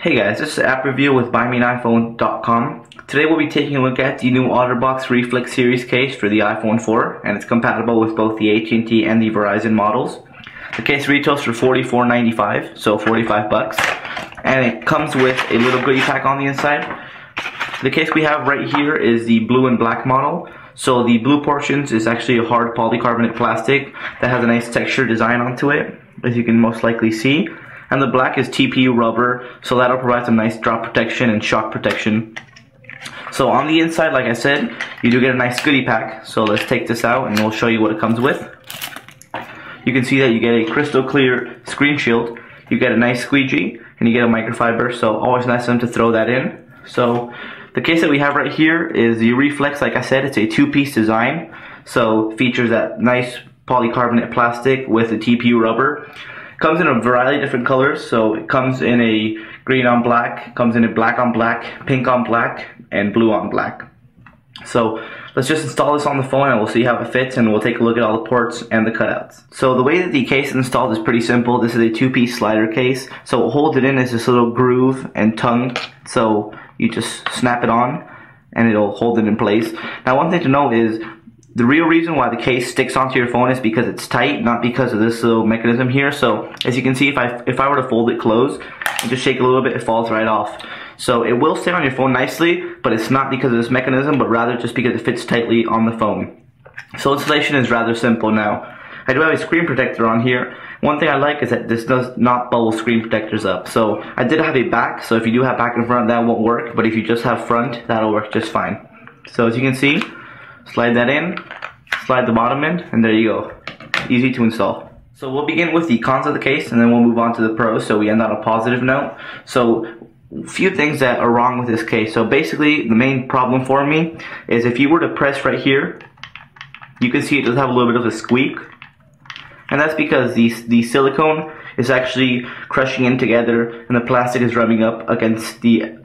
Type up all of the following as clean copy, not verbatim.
Hey guys, this is an app review with buymeaniphone.com. Today we'll be taking a look at the new Otterbox Reflex Series case for the iPhone 4, and it's compatible with both the AT&T and the Verizon models. The case retails for $44.95, so 45 bucks, and it comes with a little goodie pack on the inside. The case we have right here is the blue and black model. So the blue portions is actually a hard polycarbonate plastic that has a nice texture design onto it, as you can most likely see. And the black is TPU rubber, so that'll provide some nice drop protection and shock protection. So on the inside, like I said, you do get a nice goodie pack. So let's take this out and we'll show you what it comes with. You can see that you get a crystal clear screen shield, you get a nice squeegee, and you get a microfiber, so always nice of them to throw that in. So the case that we have right here is the Reflex. Like I said, it's a two-piece design, so features that nice polycarbonate plastic with the TPU rubber. Comes in a variety of different colors, so it comes in a green on black, comes in a black on black, pink on black, and blue on black. So let's just install this on the phone and we'll see how it fits, and we'll take a look at all the ports and the cutouts. So the way that the case is installed is pretty simple. This is a two-piece slider case, so what holds it in is this little groove and tongue, so you just snap it on and it'll hold it in place. Now one thing to know is the real reason why the case sticks onto your phone is because it's tight, not because of this little mechanism here. So as you can see, if I were to fold it closed and just shake a little bit, it falls right off. So it will stay on your phone nicely, but it's not because of this mechanism, but rather just because it fits tightly on the phone. So installation is rather simple now. I do have a screen protector on here. One thing I like is that this does not bubble screen protectors up. So I did have a back, so if you do have back and front, that won't work, but if you just have front, that'll work just fine. So as you can see, slide that in, slide the bottom in, and there you go. Easy to install. So we'll begin with the cons of the case, and then we'll move on to the pros, so we end on a positive note. So a few things that are wrong with this case. So basically, the main problem for me is if you were to press right here, you can see it does have a little bit of a squeak. And that's because the silicone is actually crushing in together and the plastic is rubbing up against the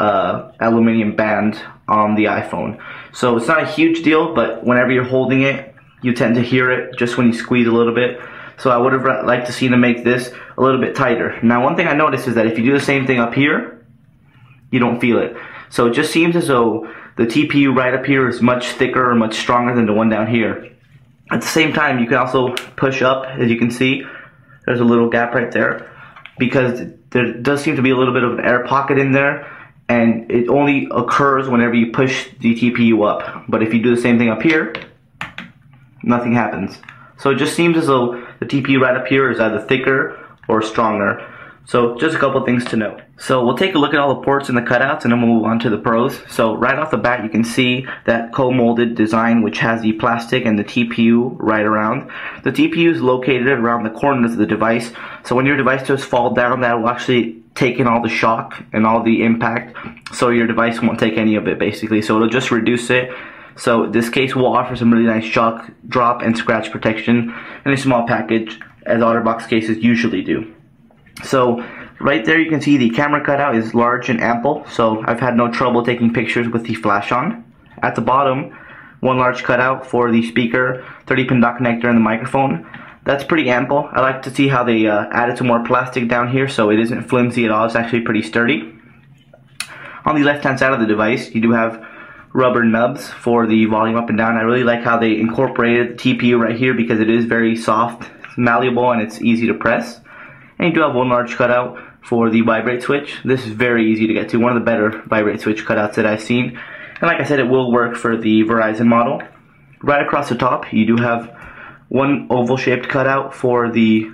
aluminum band on the iPhone. So it's not a huge deal, but whenever you're holding it, you tend to hear it just when you squeeze a little bit. So I would have liked to see them make this a little bit tighter. Now one thing I noticed is that if you do the same thing up here, you don't feel it. So it just seems as though the TPU right up here is much thicker or much stronger than the one down here. At the same time, you can also push up, as you can see, there's a little gap right there, because there does seem to be a little bit of an air pocket in there, and it only occurs whenever you push the TPU up. But if you do the same thing up here, nothing happens. So it just seems as though the TPU right up here is either thicker or stronger. So just a couple things to note. So we'll take a look at all the ports and the cutouts, and then we'll move on to the pros. So right off the bat, you can see that co-molded design, which has the plastic and the TPU right around. The TPU is located around the corners of the device, so when your device does fall down, that will actually take in all the shock and all the impact, so your device won't take any of it basically, so it'll just reduce it. So this case will offer some really nice shock, drop, and scratch protection in a small package, as Otterbox cases usually do. So right there you can see the camera cutout is large and ample, so I've had no trouble taking pictures with the flash on. At the bottom, one large cutout for the speaker, 30-pin dock connector, and the microphone. That's pretty ample. I like to see how they added some more plastic down here, so it isn't flimsy at all. It's actually pretty sturdy. On the left-hand side of the device, you do have rubber nubs for the volume up and down. I really like how they incorporated the TPU right here because it is very soft, it's malleable, and it's easy to press. And you do have one large cutout for the vibrate switch. This is very easy to get to, one of the better vibrate switch cutouts that I've seen. And like I said, it will work for the Verizon model. Right across the top, you do have one oval shaped cutout for the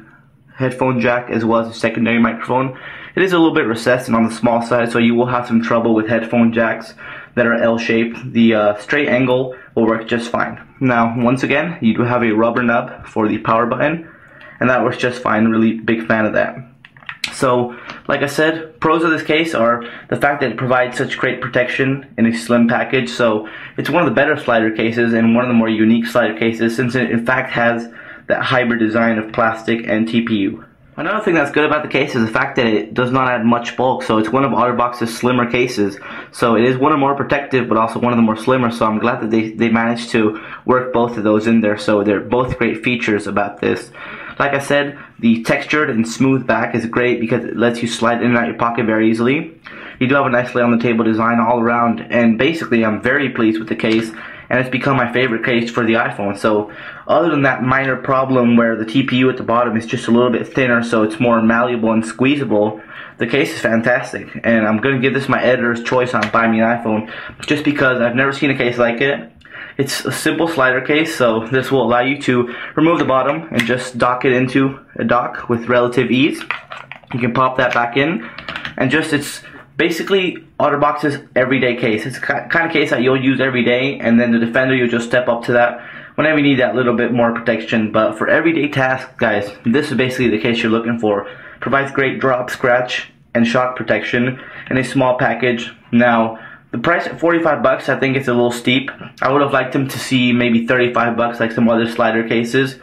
headphone jack as well as the secondary microphone. It is a little bit recessed and on the small side, so you will have some trouble with headphone jacks that are L-shaped. The straight angle will work just fine. Now, once again, you do have a rubber nub for the power button, and that works just fine. Really big fan of that. So, like I said, pros of this case are the fact that it provides such great protection in a slim package. So it's one of the better slider cases and one of the more unique slider cases, since it in fact has that hybrid design of plastic and TPU. Another thing that's good about the case is the fact that it does not add much bulk, so it's one of Otterbox's slimmer cases. So it is one of the more protective, but also one of the more slimmer, so I'm glad that they managed to work both of those in there, so they're both great features about this. Like I said, the textured and smooth back is great because it lets you slide in and out your pocket very easily. You do have a nice lay on the table design all around, and basically I'm very pleased with the case, and it's become my favorite case for the iPhone. So other than that minor problem where the TPU at the bottom is just a little bit thinner so it's more malleable and squeezable, the case is fantastic, and I'm going to give this my editor's choice on Buy Me an iPhone just because I've never seen a case like it. It's a simple slider case, so this will allow you to remove the bottom and just dock it into a dock with relative ease. You can pop that back in, and it's basically Otterbox's everyday case. It's the kind of case that you'll use every day, and then the Defender, you'll just step up to that whenever you need that little bit more protection. But for everyday tasks, guys, this is basically the case you're looking for. Provides great drop, scratch, and shock protection in a small package. Now, the price at 45 bucks, I think it's a little steep. I would have liked them to see maybe 35 bucks like some other slider cases,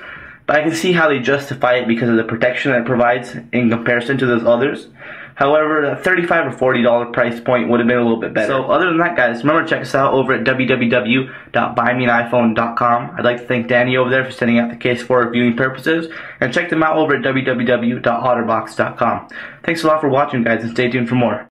but I can see how they justify it because of the protection that it provides in comparison to those others. However, a $35 or $40 price point would have been a little bit better. So other than that, guys, remember to check us out over at www.buymeaniphone.com. I'd like to thank Danny over there for sending out the case for reviewing purposes, and check them out over at www.otterbox.com. Thanks a lot for watching, guys, and stay tuned for more.